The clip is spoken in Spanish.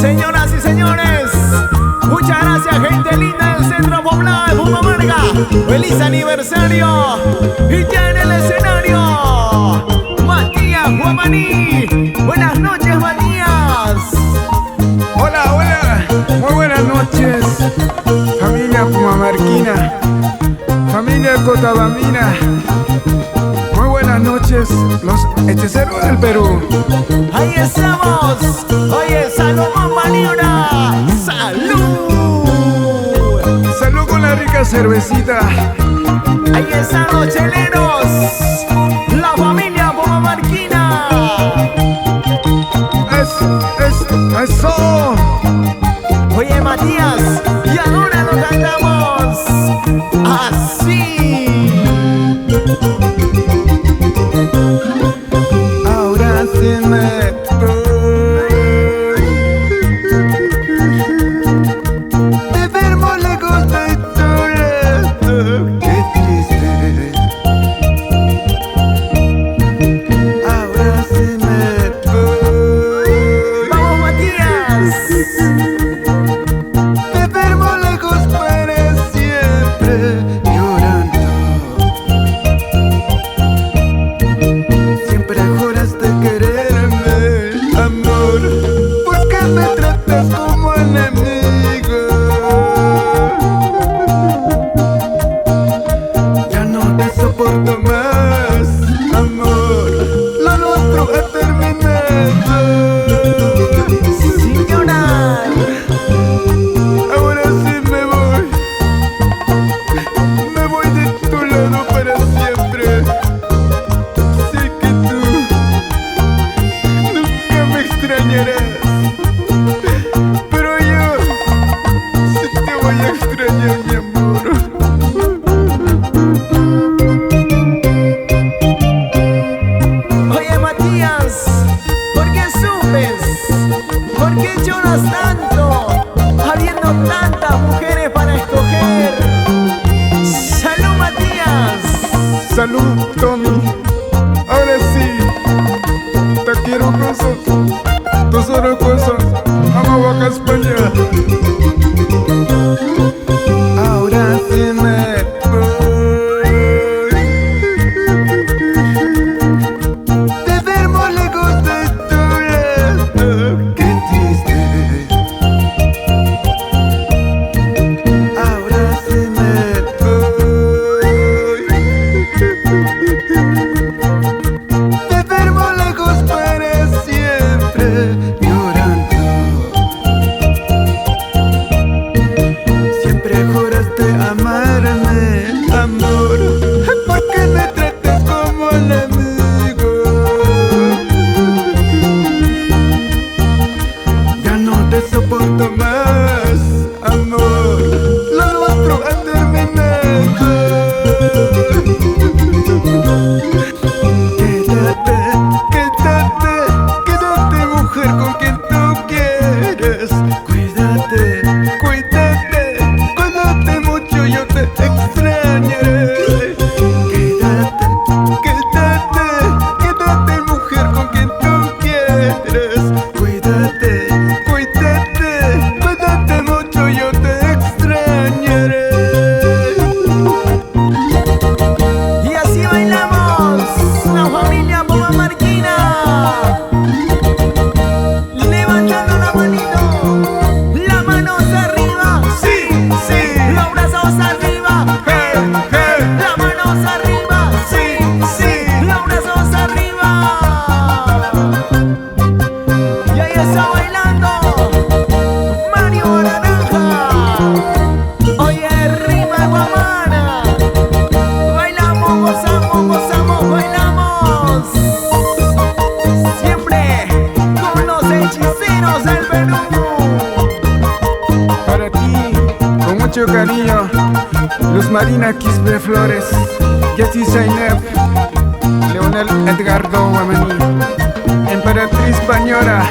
Señoras y señores, muchas gracias, gente linda del centro poblado de Pumamarca. ¡Feliz aniversario! Y ya en el escenario, Matías Guamaní. Buenas noches, Matías. Hola, hola, muy buenas noches, familia pumamarquina, familia cotabambina. Muy buenas noches, los hechiceros del Perú. Ahí estamos. Oye, Salomón Maniobra. ¡Salud! Salud con la rica cervecita. Ahí están los cheleros, la familia pumamarquina. Eso. Oye, Matías, y ahora lo cantamos así. Ahora sí me te vermo lejos de tu lado, qué triste. Ahora sí me voy. ¡Vamos, Matías! Te vermo lejos para siempre, llorando. Siempre juraste quererme, amor. ¿Por qué me tratas como enemigo? Ya no te soporto más, amor. Lo nuestro ha terminado. Sin llorar. Ahora sí me voy. Me voy de tu lado para siempre. Sé que tú nunca me extrañarás, pero yo sí te voy a extrañar, mi amor. Oye, Matías, ¿por qué sufres? ¿Por qué lloras tanto? Habiendo tantas mujeres para escoger. ¡Salud, Matías! Salud, Tommy. Ahora sí, te quiero cosas, tesoro cosas, amo Baja España. Ahora sí me voy. Te vermo lejos de tu lado, qué triste. Ahora sí me voy. Te vermo lejos para siempre, llorando. Siempre juraste amarme, amor. ¿Por qué me tratas como enemigo? Ya no te soporto más, amor. Lo nuestro ha terminado. Quédate, mujer, con quien tú quieres. Cuídate mucho, yo te extrañaré. Quédate, mujer, con quien tú quieres. Cuídate mucho, yo te extrañaré. Y así bailamos, la familia pumamarquina. Levantando la manito, las manos arriba. Sí, sí. Los brazos arriba. Hey. Las manos arriba. Sí. Los brazos arriba. Y ahí está bailando Mario Naranja. Oye, rima guamana. Bailamos, gozamos, bailamos. Siempre con los hechiceros del Perú. Para ti, con mucho cariño, Luz Marina Quispe Flores, Yeti Zainab, Leonel Edgardo Guamaní, Emperatriz Pañora,